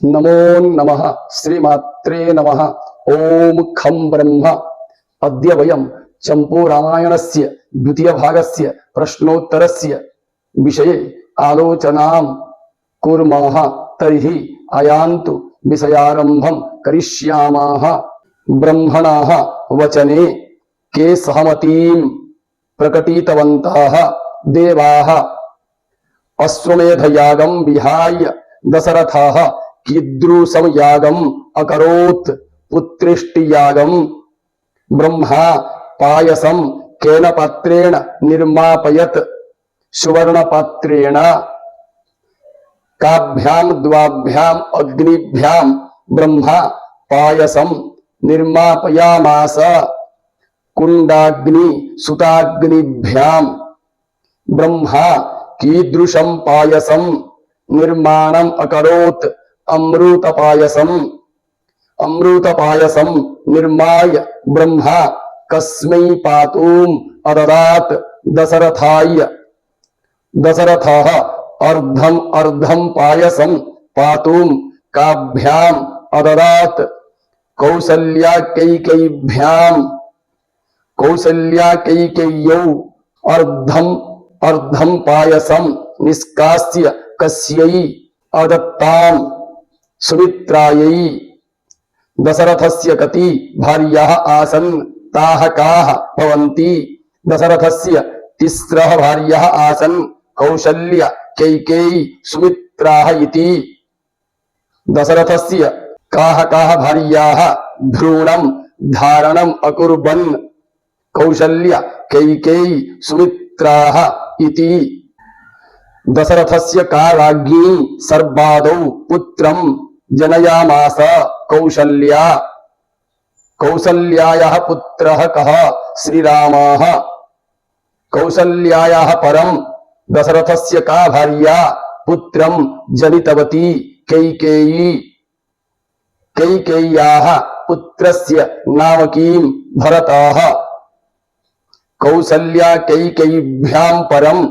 नमो नमः श्रीमात्रे नमः। ओम खं ब्रह्म। अद्य वयं चंपू रामायणस्य द्वितीय भागस्य प्रश्नोत्तरस्य विषये आलोचनां कुर्मः। तर्हि आयान्तु विषयारम्भं करिष्यामः। ब्रह्मणः वचने के सहमतिं प्रकटितवन्तः देवाः अश्वमेधयागं विहाय दशरथः कीदृशं यागम् अकरोत् पुत्रेष्टियागं। ब्रह्मा पायसं केन पात्रेण निर्मापयत् सुवर्णपात्रेण। काभ्यां द्वाभ्यां अग्निभ्यां ब्रह्मा पायसं निर्मापयामास। कुंडाग्नि सुताग्निभ्यां ब्रह्मा कीदृशं पायसं निर्माणम् अकरोत् अमृतपायसम्। अमृतपायसं निर्माय ब्रह्मा कस्मै पातुम् अददात् दशरथाय। दशरथः अर्धम् अर्धं पायसं पातुम् काभ्याम् अददात् कौसल्या कैकेय्यां। कौसल्या कैकेय्यौ अर्धम् अर्धं पायसं निष्कास्य कस्यै अदत्ताम् सुमित्रायै। दशरथस्य कति भार्याः आसन् ताः काः भवन्ति। दशरथस्य तिस्रः भार्याः आसन् कौसल्या कैकेयी सुमित्राः इति। दशरथस्य काः काः भार्याः भ्रूणं धारणम् अकुर्वन् कौसल्या कैकेयी सुमित्राः इति। दशरथस्य का राज्ञी सर्वादौ पुत्रं जनयामास कौसल्या। कौसल्यायाः पुत्रः कः श्रीरामः। कौसल्यायाः परं दशरथस्य का भार्या पुत्रं जनितवती कैकेयी। कैकेय्याः पुत्रस्य नाम किं भरतः। कौसल्या कैकेय्यां परं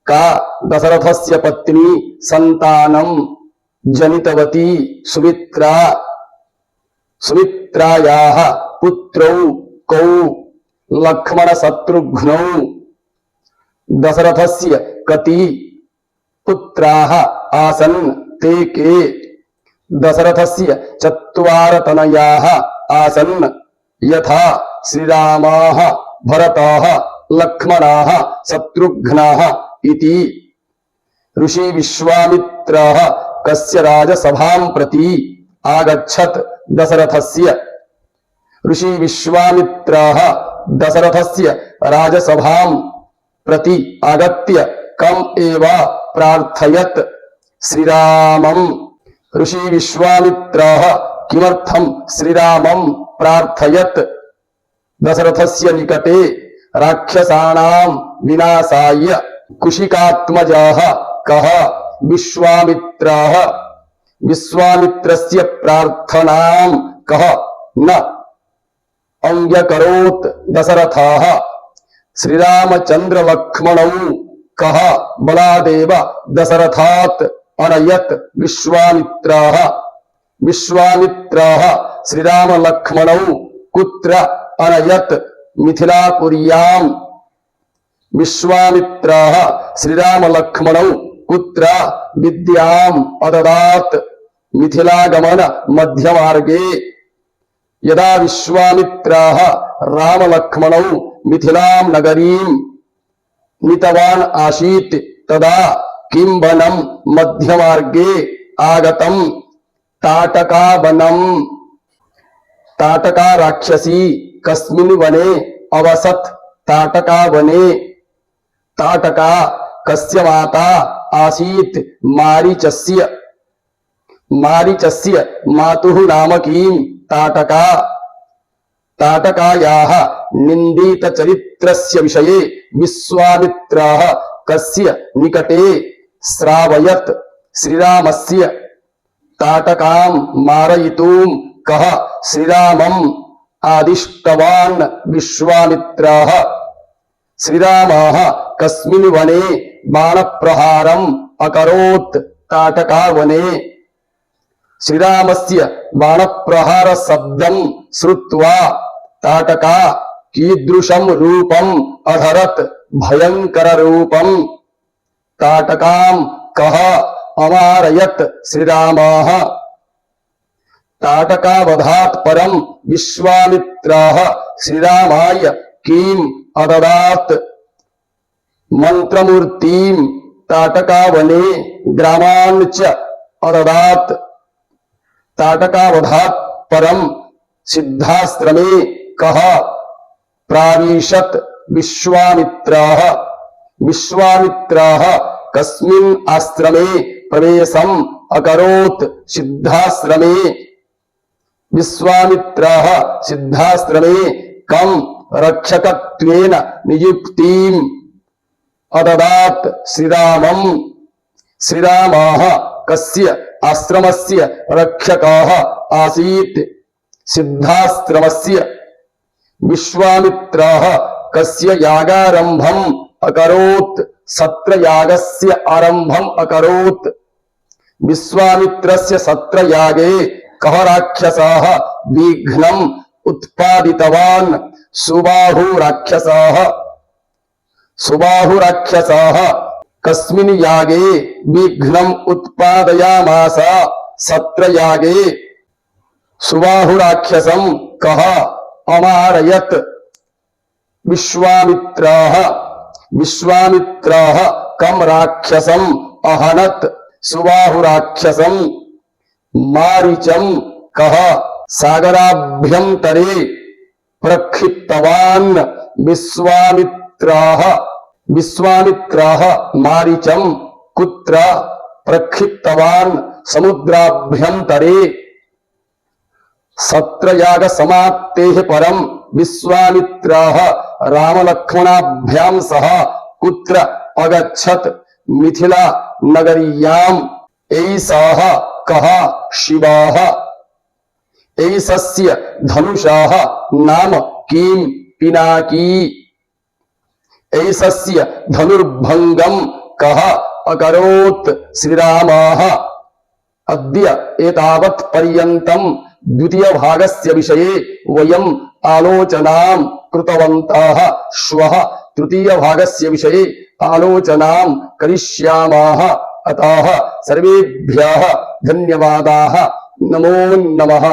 का दशरथस्य पत्नी संतानं जनितवती सुमित्रा। सुमित्रायाः पुत्रौ कौ लक्ष्मण शत्रुघ्नौ। दशरथस्य कति पुत्राः आसन् ते के। दशरथस्य चत्वार तनयाः आसन् यथा श्रीरामः भरतः लक्ष्मणः शत्रुघ्नः इति। ऋषि विश्वामित्रः कस्य राजसभां प्रति आगच्छत् दशरथस्य। ऋषि विश्वामित्रः दशरथस्य राजसभां प्रति आगत्य कम् एव प्रार्थयत् श्रीरामम्। ऋषि विश्वामित्रः किमर्थं श्रीरामं प्रार्थयत्। दशरथस्य निकटे राक्षसानां विनाशाय कुशिकात्मजः कः विश्वामित्रः। विश्वामित्रस्य प्रार्थनां कः न अंग्यकरोत्। दशरथः श्रीरामचंद्र लक्ष्मणौ कः बलादेव दशरथात् अनयत् विश्वामित्रः। विश्वामित्रः श्रीराम लक्ष्मणौ कुत्र अनयत् मिथिलापुर्यां। विश्वामित्रः श्रीराम लक्ष्मणौ कुत्र विद्याम् अददात् मिथिलागमन मध्यमार्गे। यदा विश्वामित्रः राम लक्ष्मणौ मिथिलां नगरीं नीतवान् आसीत् तदा किं वनं मध्यमार्गे आगतं ताटकावनं। ताटका राक्षसी कस्मिन् वने अवसत् ताटकावने। ताटका कस्य माता आसीत् मारीचस्य। मारीचस्य मातुः नाम किं ताटका। ताटकायाः निंदित चरित्रस्य विषये विश्वामित्रः कस्य निकटे श्रावयत्। श्रीरामस्य। ताटकां मारयितुं कः श्रीरामम् आदिष्टवान् विश्वामित्रः। श्रीरामः कस्मिन् वने बाणप्रहारम् अकरोत् ताटकावने। श्रीरामस्य बाणप्रहार शब्दं श्रुत्वा ताटका कीदृशं रूपम् अधरत् भयंकर रूपम् ताटकां कः अमारयत् श्रीरामः ताटकावधात् परं विश्वामित्रः श्रीरामाय किम् अददात् मंत्रमूर्तिं ताटकावने ग्रामान् च अददात् ताटकावधात् परं सिद्धाश्रमे कः प्राविशत् विश्वामित्रः विश्वामित्रः कस्मिन् आश्रमे प्रवेशम् अकरोत् सिद्धाश्रमे विश्वामित्रः सिद्धाश्रमे कं रक्षकत्वेन नियुक्तिम् अददात् श्रीरामम् श्रीरामः कस्य आश्रमस्य रक्षकः आसीत् सिद्धाश्रमस्य विश्वामित्रः कस्य यागारम्भम् अकरोत् सत्रयागस्य आरम्भम् अकरोत् विश्वामित्रस्य सत्रयागे कः राक्षसः विघ्नम् उत्पादितवान् सुबाहुराक्षसः कस्मिन् यागे विघ्नम् उत्पादयामास सत्रयागे सुबाहुराक्षसं कः अमारयत् विश्वामित्रः कं राक्षसम् अहनत् सुबाहुराक्षसं मारीचं कः सागराभ्यन्तरे प्रक्षिप्तवान् विश्वामित्रः मारीचं कुत्र प्रक्षिप्तवान् समुद्राभ्यन्तरे सत्रयाग समाप्तेः परं विश्वामित्रः रामलक्ष्मणाभ्यां सह कुत्र अगच्छत् मिथिला नगर्याम् एषः कः शिवः एषस्य धनुषः नाम किं पिनाकी एषस्य धनुर्भङ्गं कः अकरोत् श्रीरामः अद्य एतावत् पर्यन्तं द्वितीय भागस्य विषये वयम् आलोचनां कृतवन्तः श्वः तृतीय भागस्य विषये आलोचनां करिष्यामः अतः सर्वेभ्यः धन्यवादाः नमो नमः।